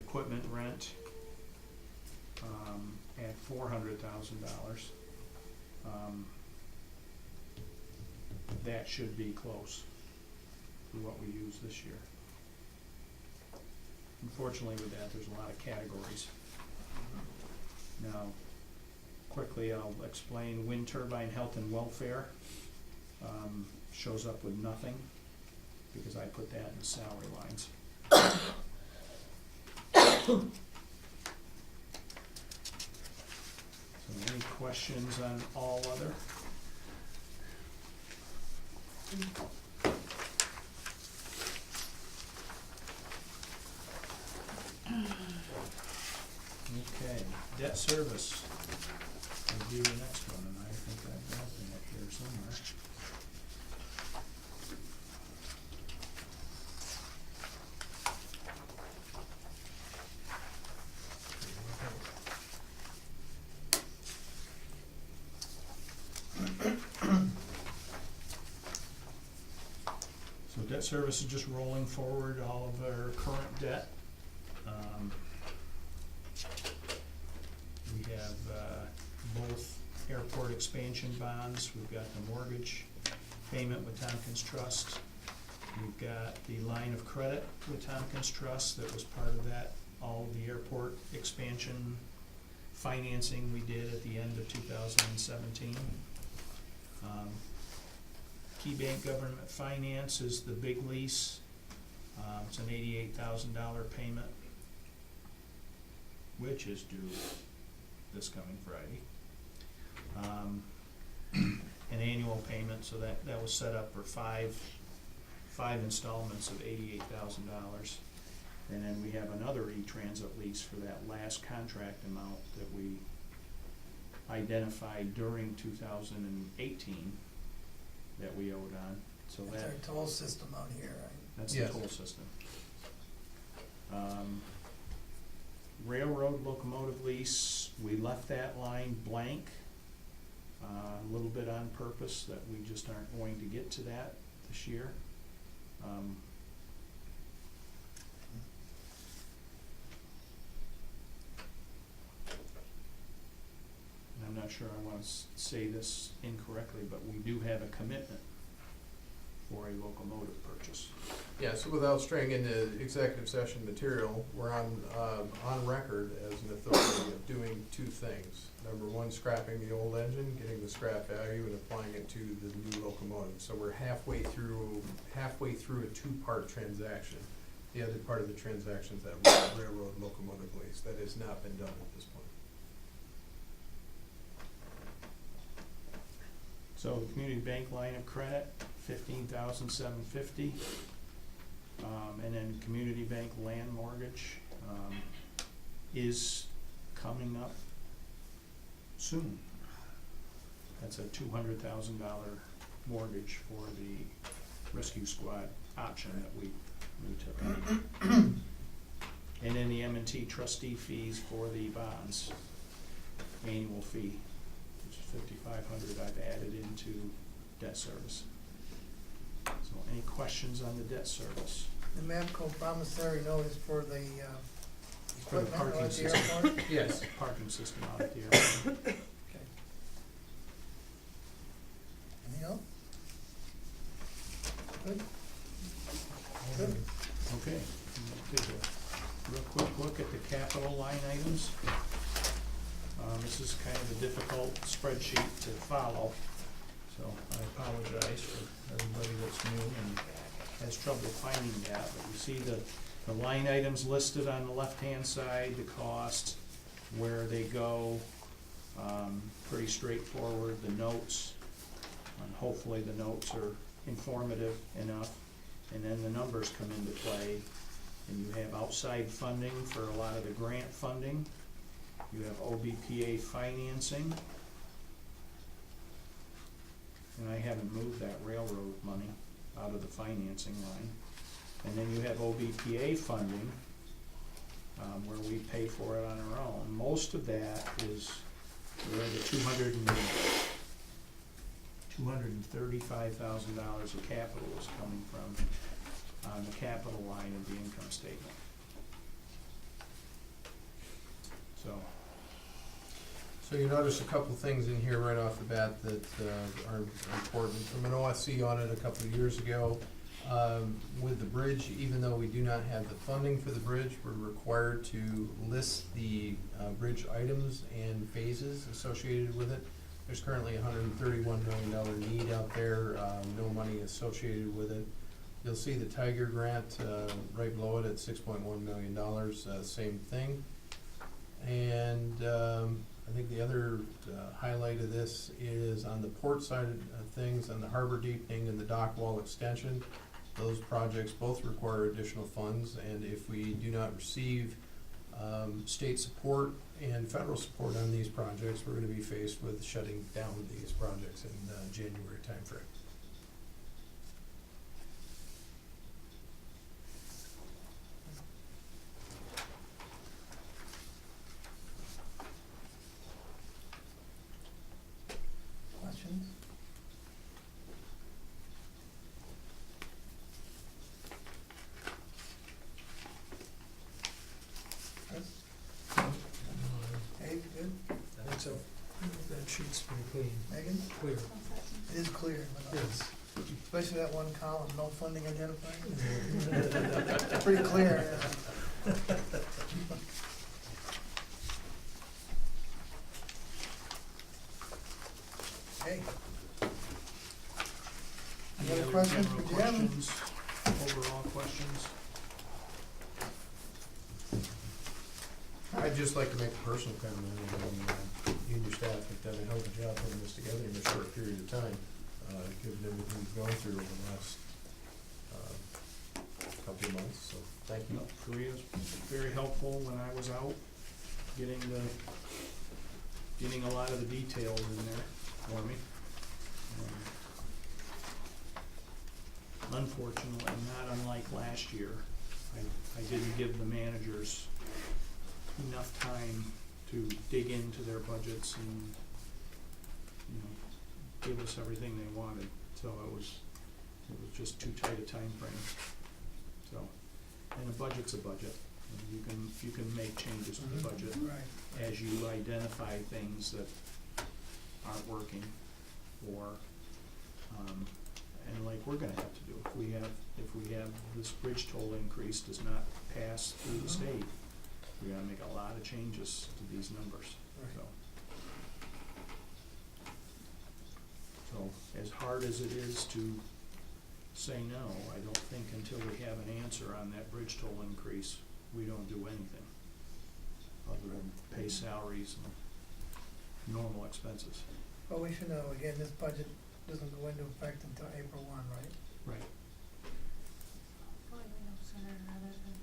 equipment rent at $400,000. That should be close to what we use this year. Unfortunately with that, there's a lot of categories. Now, quickly I'll explain wind turbine health and welfare. Shows up with nothing because I put that in the salary lines. So any questions on all other? Okay, debt service. I'll do the next one, and I think I've got them up here somewhere. So debt service is just rolling forward all of our current debt. We have both airport expansion bonds. We've got the mortgage payment with Tompkins Trust. We've got the line of credit with Tompkins Trust that was part of that, all of the airport expansion financing we did at the end of 2017. Key Bank Government Finance is the big lease. It's an $88,000 payment, which is due this coming Friday. An annual payment, so that was set up for five installments of $88,000. And then we have another E-Transit lease for that last contract amount that we identified during 2018 that we owed on. So That's our toll system out here, right? That's Yes. the toll system. Railroad locomotive lease, we left that line blank, a little bit on purpose, that we just aren't going to get to that this year. And I'm not sure I want to say this incorrectly, but we do have a commitment for a locomotive purchase. Yeah, so without straying into executive session material, we're on record as an authority of doing two things. Number one, scrapping the old engine, getting the scrap value and applying it to the new locomotive. So we're halfway through a two-part transaction. The other part of the transaction is that railroad locomotive lease. That has not been done at this point. So the community bank line of credit, $15,750. And then community bank land mortgage is coming up soon. That's a $200,000 mortgage for the rescue squad option that we took on. And then the M&T trustee fees for the bonds, annual fee, which is $5,500 I've added into debt service. So any questions on the debt service? The MAPCO promissory note is for the For the equipment parking at the system. airport? Yes. Parking system out at the airport. Okay. Anything else? Good? Good. Okay, we'll take a real quick look at the capital line items. This is kind of a difficult spreadsheet to follow, so I apologize for everybody that's new and has trouble finding that. But you see the line items listed on the left-hand side, the cost, where they go, pretty straightforward. The notes, and hopefully the notes are informative enough. And then the numbers come into play, and you have outside funding for a lot of the grant funding. You have OBPA financing. And I haven't moved that railroad money out of the financing line. And then you have OBPA funding, where we pay for it on our own. Most of that is where the $235,000 of capital is coming from on the capital line of the income statement. So you notice a couple things in here right off the bat that are important. From an OSC audit a couple of years ago, with the bridge, even though we do not have the funding for the bridge, we're required to list the bridge items and phases associated with it. There's currently a $131 million need out there, no money associated with it. You'll see the Tiger grant right below it at $6.1 million, same thing. And I think the other highlight of this is on the port side of things, on the harbor deepening and the dock wall extension. Those projects both require additional funds, and if we do not receive state support and federal support on these projects, we're gonna be faced with shutting down these projects in January timeframe. Questions? Chris? Dave, good? I think so. That sheet's pretty clean, Megan? clear. It is clear, but Yes. especially that one column, no funding identified. Pretty clear. Okay. Any other questions for general Jim? questions, overall questions? I'd just like to make a personal comment, and you and your staff have done a hell of a job putting this together in a short period of time, given everything we've gone through over the last couple of months, so thank you. No, Korea's very helpful when I was out, getting a lot of the details in there for me. Unfortunately, not unlike last year, I didn't give the managers enough time to dig into their budgets and, you know, give us everything they wanted, so it was just too tight a time frame. So, and a budget's a budget, and you can make changes to the budget Right. as you identify things that aren't working, or, and like we're gonna have to do, if we have this bridge toll increase does not pass through the state, we gotta make a lot of changes to these numbers, so. So, as hard as it is to say no, I don't think until we have an answer on that bridge toll increase, we don't do anything, other than pay salaries and normal expenses. Well, we should know, again, this budget doesn't go into effect until April 1, right? Right. Probably no sooner rather than.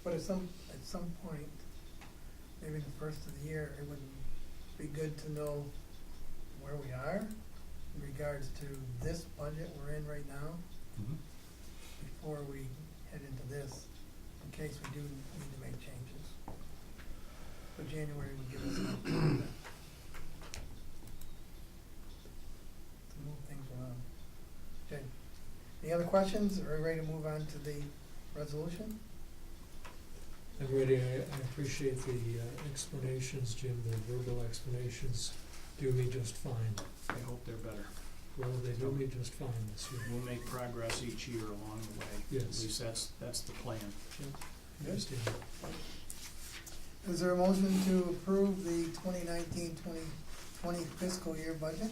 But at some point, maybe the first of the year, it would be good to know where we are in regards to this budget we're in right now, Mm-hmm. before we head into this, in case we do need to make changes. But January would give us enough time to move things around. Okay, any other questions? Are we ready to move on to the resolution? I'm ready, I appreciate the explanations, Jim, the verbal explanations do me just fine. I hope they're better. Well, they do me just fine this year. We'll make progress each year along the way. Yes. At least that's the plan. Good. Understand. Is there a motion to approve the 2019-2020 fiscal year budget?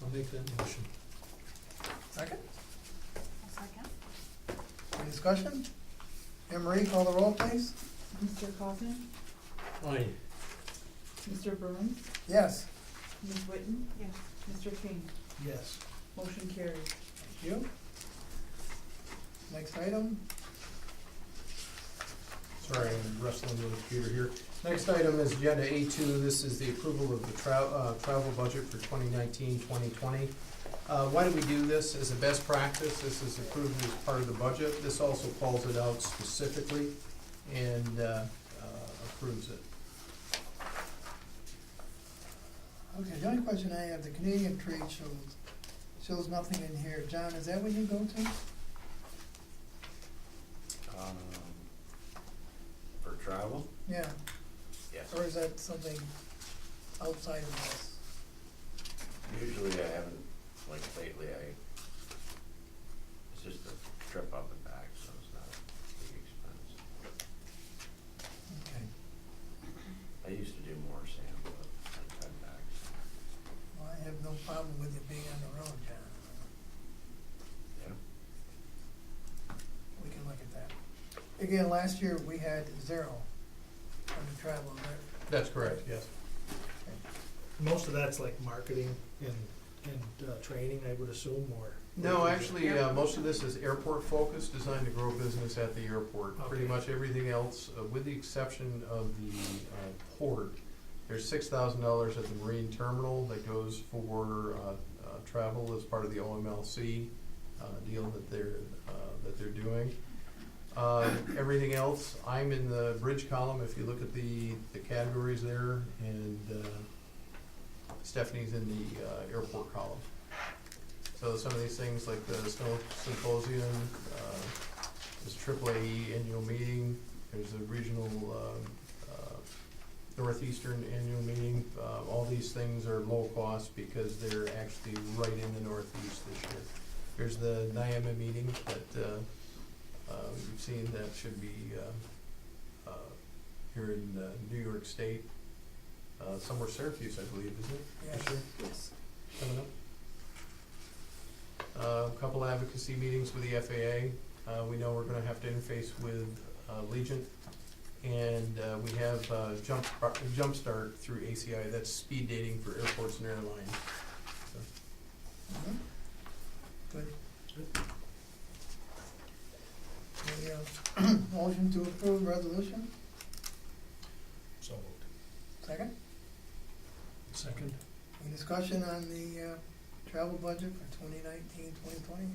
I'll make that motion. Second? A second. Any discussion? Anne Marie, call the roll, please. Mr. Cosner? Aye. Mr. Burns? Yes. Ms. Witten? Yes. Mr. King? Yes. Motion carries. Thank you. Next item? Sorry, I'm wrestling with the computer here. Next item is agenda A2. This is the approval of the travel budget for 2019-2020. Why do we do this as a best practice? This is approved as part of the budget. This also calls it out specifically and approves it. Okay, the only question I have, the Canadian trade shows nothing in here. John, is that what you go to? For travel, Yeah. Yes. Or is that something outside of this? Usually I haven't, like lately, it's just a trip up and back, so it's not a big expense. Okay. I used to do more, Sam, but I cut back. Well, I have no problem with you being on the road, John. Yeah. We can look at that. Again, last year we had 0 on the travel, right? That's correct, yes. Most of that's like marketing and training, I would assume, or? No, actually, most of this is airport focused, designed to grow business at the airport. Pretty Okay. much everything else, with the exception of the port, there's $6,000 at the marine terminal that goes for travel as part of the OMLC deal that they're doing. Everything else, I'm in the bridge column, if you look at the categories there, and Stephanie's in the airport column. So some of these things like the Snow Symposium, this AAAE annual meeting, there's a regional Northeastern annual meeting. All these things are low cost because they're actually right in the Northeast this year. There's the NIAMA meeting that you've seen that should be here in New York State, somewhere Syracuse, I believe, isn't it? Yes. This year? Yes. Coming up. A couple advocacy meetings with the FAA. We know we're gonna have to interface with Legion. And we have Jumpstart through ACI, that's speed dating for airports and airlines. So, Mhm. Good. Any motion to approve resolution? So moved. Second? Second? Any discussion on the travel budget for 2019-2020?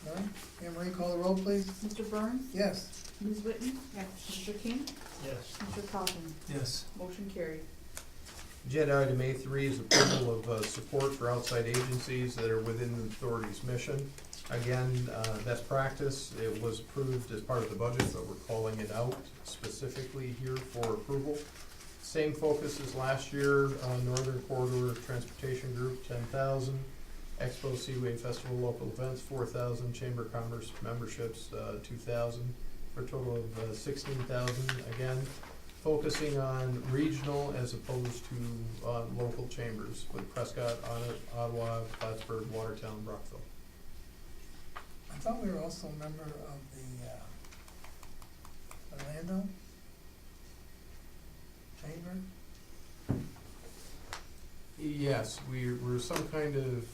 None? Anne Marie, call the roll, please. Mr. Burns? Yes. Ms. Whitten? Yes. Mr. King? Yes. Mr. Coffin? Yes. Motion carried. Agenda item A3 is approval of support for outside agencies that are within the authority's mission. Again, that's practice. It was approved as part of the budget, but we're calling it out specifically here for approval. Same focus as last year, Northern Corridor Transportation Group, 10,000. Expo Seaway Festival local events, 4,000. Chamber of Commerce memberships, 2,000, for a total of 16,000. Again, focusing on regional as opposed to local chambers with Prescott, Ottawa, Plattsburgh, Watertown, Brockville. I thought we were also a member of the Orlando Chamber? Yes, we're some kind of,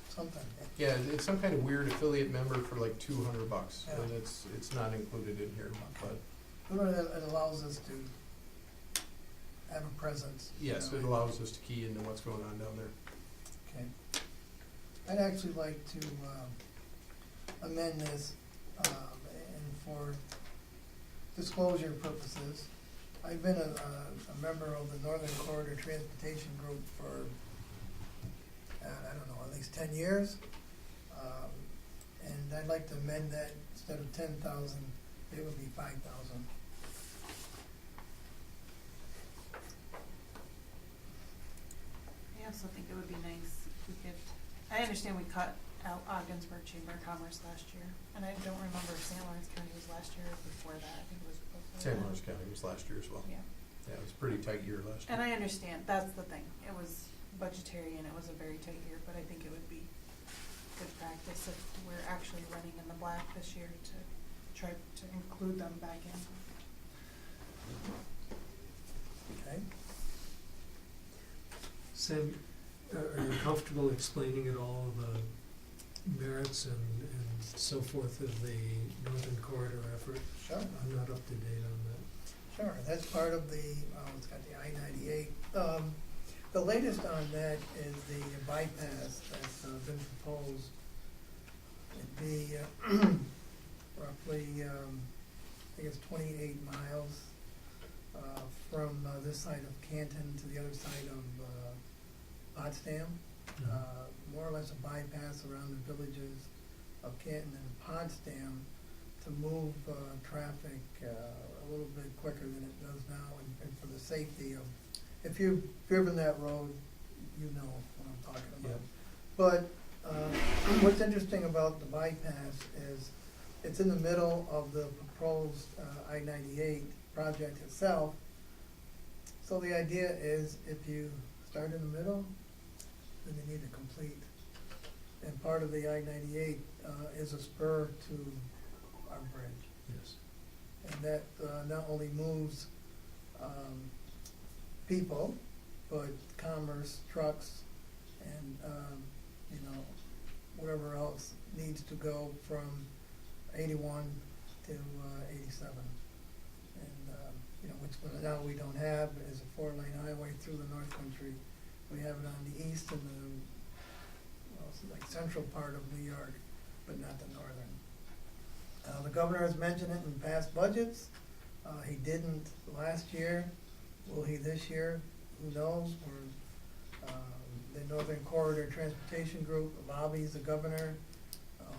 Something. yeah, it's some kind of weird affiliate member for like $200, and Yeah. it's not included in here, but But it allows us to have a presence. you yes, know, it allows us to key into what's going on down there. Okay. I'd actually like to amend this, and for disclosure purposes, I've been a member of the Northern Corridor Transportation Group for, I don't know, at least 10 years. And I'd like to amend that, instead of 10,000, it would be 5,000. I also think it would be nice if we could, I understand we cut out Ogdensburg Chamber of Commerce last year, and I don't remember if St. Lawrence County was last year or before that, I think it was before that. St. Lawrence County was last year as well. Yeah, Yeah, it was a pretty tight year last year. and I understand, that's the thing, it was budgetary and it was a very tight year, but I think it would be good practice if we're actually running in the black this year to try to include them back in. Okay? Sam, are you comfortable explaining at all the merits and so forth of the Northern Corridor effort? Sure. I'm not up to date on that. Sure, that's part of the, it's got the I-98. The latest on that is the bypass that's been proposed. It'd be roughly, I think it's 28 miles from this side of Canton to the other side of Potsdam. More or less a bypass around the villages of Canton and Potsdam to move traffic a little bit quicker than it does now, and for the safety of, if you've driven that road, you know what I'm talking about. But, what's interesting about the bypass is it's in the middle of the proposed, I-98 project itself. So the idea is if you start in the middle, then you need to complete. And part of the I-98, is a spur to our bridge. Yes. And that, not only moves, people, but commerce, trucks, and, you know, whatever else needs to go from 81 to 87. And, you know, which now we don't have is a 4-lane highway through the North Country. We have it on the east and the, well, it's like central part of New York, but not the northern. The governor has mentioned it in past budgets. He didn't last year. Will he this year? Who knows? The Northern Corridor Transportation Group lobbies the governor,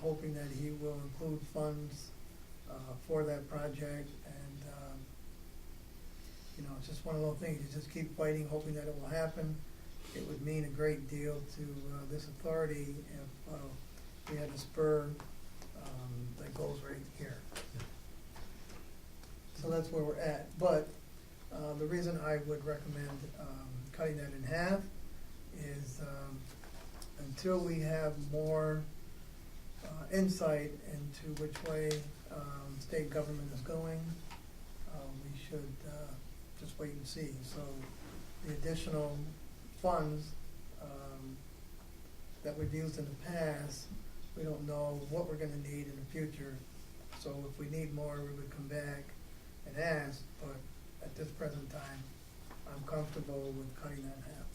hoping that he will include funds for that project. And, you know, it's just one of those things. You just keep fighting, hoping that it will happen. It would mean a great deal to this authority if we had a spur that goes right here. So that's where we're at. But the reason I would recommend cutting that in half is until we have more insight into which way state government is going, we should just wait and see. So the additional funds that we've used in the past, we don't know what we're gonna need in the future. So if we need more, we would come back and ask, but at this present time, I'm comfortable with cutting that in half.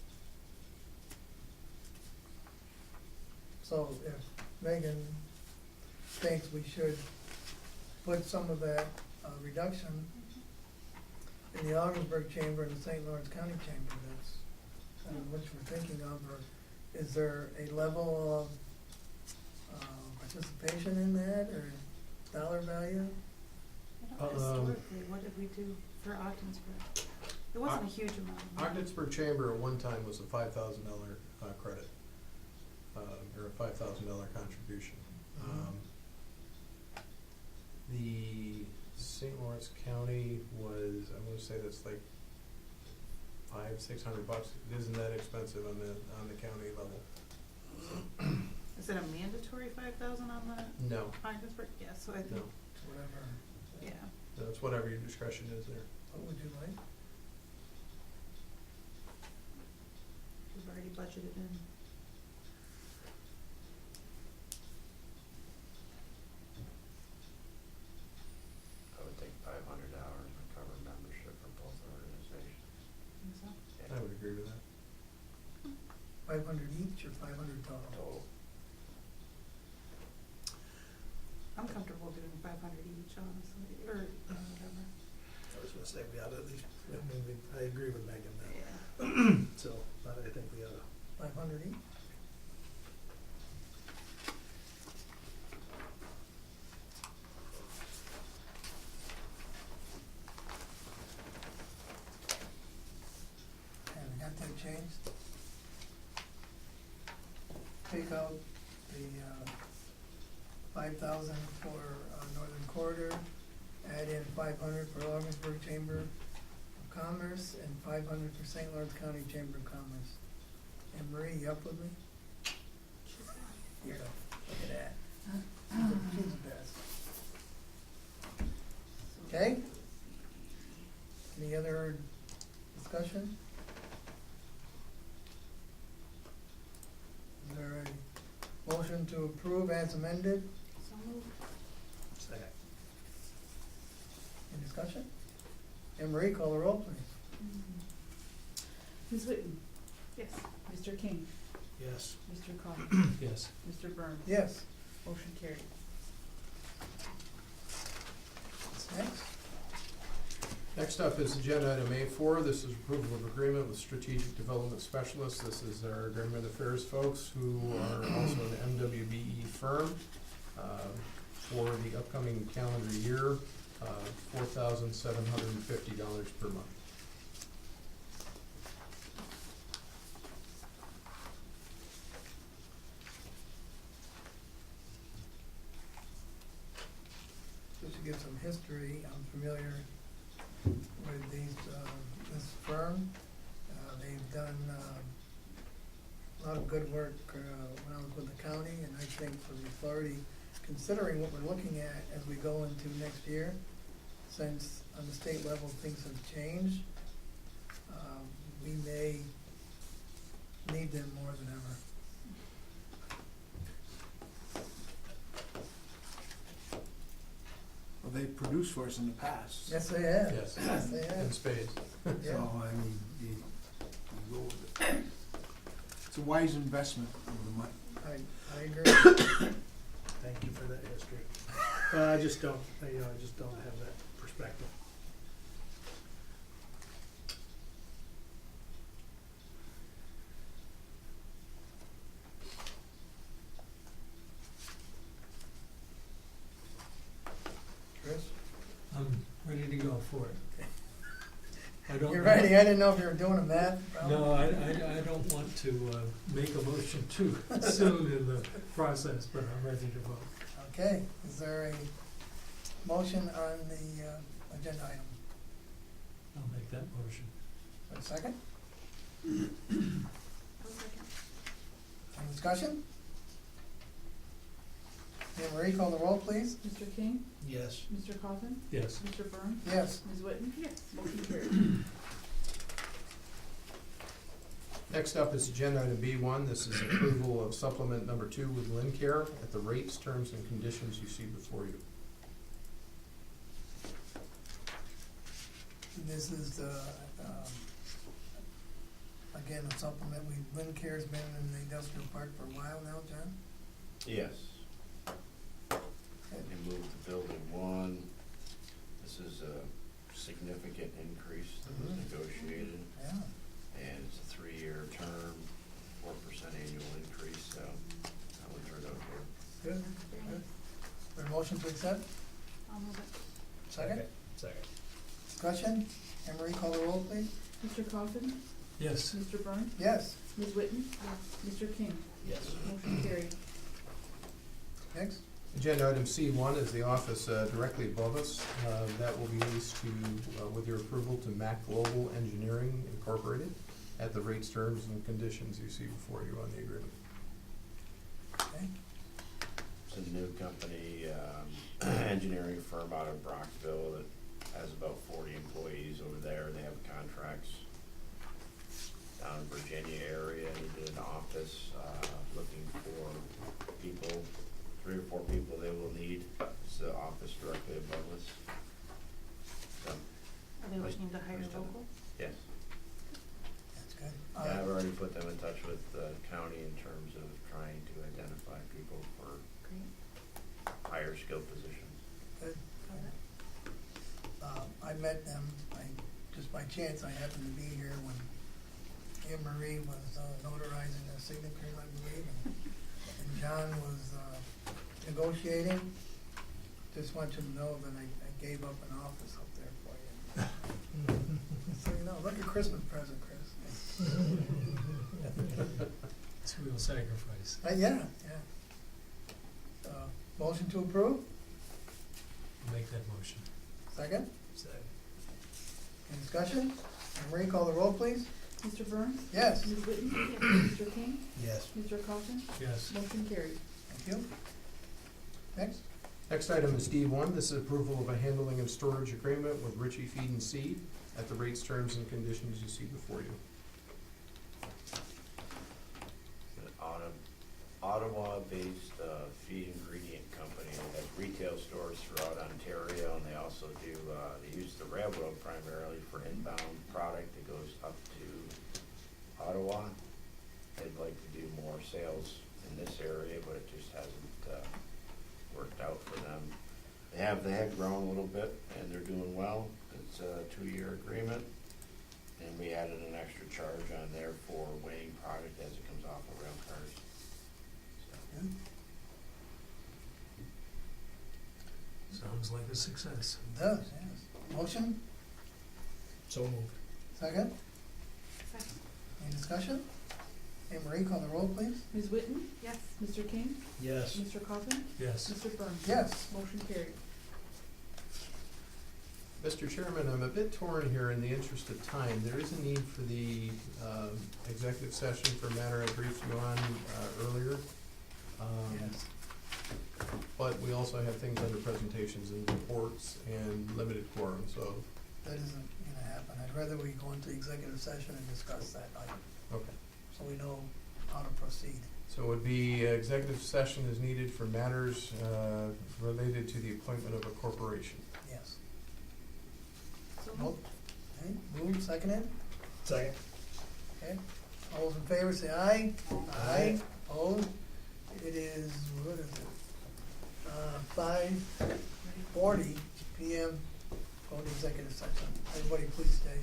So if Megan thinks we should put some of that reduction in the Augsburg chamber and the St. Lawrence County chamber, that's kind of what we're thinking of, or is there a level of participation in that, or dollar value? I don't know, historically, what did we do for Ogdensburg? It wasn't a huge amount of money. Ogdensburg Chamber at one time was a $5,000 credit, or a $5,000 contribution. The St. Lawrence County was, I want to say that's like $500-600. It isn't that expensive on the county level. Is it a mandatory 5,000 on the No, Ogdensburg? Yeah, so I think, no, Whatever. yeah. that's whatever your discretion is there. What would you like? We've already budgeted in. I would think $500 would cover membership for both organizations. Think so? I would agree with that. 500 each or 500 total? Total. I'm comfortable doing 500 each, honestly, or whatever. I was gonna say, we ought to at least, I mean, I agree with Megan that, Yeah. so, but I think we ought to. 500 each? And we got that changed? Take out the 5,000 for Northern Corridor, add in 500 for Augsburg Chamber of Commerce, and 500 for St. Lawrence County Chamber of Commerce. And Marie, you up with me? Here, look at that. She's the best. Okay? Any other discussion? Is there a motion to approve as amended? So moved. Second. Any discussion? Anne Marie, call the roll, please. Ms. Whitten? Yes. Mr. King? Yes. Mr. Cohen? Yes. Mr. Burns? Yes. Motion carried. What's next? Next up is agenda item A4. This is approval of agreement with Strategic Development Specialists. This is our government affairs folks who are also an MWBE firm for the upcoming calendar year $4,750 per month. Just to give some history, I'm familiar with this firm. They've done a lot of good work when I was with the county, and I think for the authority, considering what we're looking at as we go into next year, since on the state level things have changed, we may need them more than ever. Well, they've produced for us in the past. Yes, they have. Yes. Yes, they In have. spades. Yeah. So, I mean, you go with it. It's a wise investment of the money. I agree. Thank you for that history. I just don't, I just don't have that perspective. Chris? I'm ready to go for it. I don't. You're ready? I didn't know if you were doing a math problem. No, I don't want to make a motion too soon in the process, but I'm ready to vote. Okay, is there a motion on the agenda item? I'll make that motion. For a second? I'll second. Any discussion? Anne Marie, call the roll, please. Mr. King? Yes. Mr. Coffin? Yes. Mr. Byrne? Yes. Ms. Whitten? Yes. Motion carried. Next up is agenda item B1. This is approval of supplement number 2 with Lincare at the rates, terms, and conditions you see before you. This is again, a supplement. Lincare's been in the industrial park for a while now, John? Yes. They moved to building 1. This is a significant increase that was negotiated, Yeah. and it's a 3-year term, 4% annual increase, so that would turn out good. Good, good. Is there a motion to accept? I'll move it. Second? Second. Discussion? Anne Marie, call the roll, please. Mr. Coffin? Yes. Mr. Byrne? Yes. Ms. Whitten? Yes. Mr. King? Yes. Motion carried. Next? Agenda item C1 is the office directly above us. That will be leased to, with your approval, to Mac Global Engineering Incorporated at the rates, terms, and conditions you see before you on the agreement. Okay. It's a new company, engineering firm out of Brockville that has about 40 employees over there. They have contracts down in Virginia area. They did an office, looking for people, 3 or 4 people they will need. It's the office directly above us. So, Are they looking to hire local? yes. That's good. Yeah, I've already put them in touch with the county in terms of trying to identify people for Great. higher skill positions. Good. Love it. I met them, just by chance, I happened to be here when Anne Marie was notarizing her signature, I believe, and John was negotiating. Just want you to know that I gave up an office up there for you. So, you know, like a Christmas present, Chris. It's a real sacrifice. Yeah, yeah. Motion to approve? I'll make that motion. Second? Second. Any discussion? Anne Marie, call the roll, please. Mr. Byrne? Yes. Ms. Whitten? Mr. King? Yes. Mr. Coffin? Yes. Motion carried. Thank you. Next? Next item is D1. This is approval of a handling and storage agreement with Ritchie Feed and Seed at the rates, terms, and conditions you see before you. An Ottawa-based feed ingredient company that has retail stores throughout Ontario, and they also do, they use the railroad primarily for inbound product that goes up to Ottawa. They'd like to do more sales in this area, but it just hasn't worked out for them. They have grown a little bit, and they're doing well. It's a 2-year agreement, and we added an extra charge on there for weighing product as it comes off of rail cars. So, Good. Sounds like a success. It does, yes. Motion, So moved. second, Second. any discussion? Anne Marie, call the roll, please. Ms. Whitten? Yes. Mr. King? Yes. Mr. Coffin? Yes. Mr. Burns? Yes. Motion carried. Mr. Chairman, I'm a bit torn here in the interest of time. There is a need for the executive session for a matter I briefed you on earlier. Yes. But we also have things under presentations and reports and limited quorum, so, That isn't gonna happen. I'd rather we go into executive session and discuss that item, okay. so we know how to proceed. So it would be executive session is needed for matters related to the appointment of a corporation. Yes. So Vote. moved. Okay, moved, seconded? Second. Okay, all those in favor say aye. Aye. Opposed? It is, what is it? 5:40 PM, going to executive session. Everybody please stay.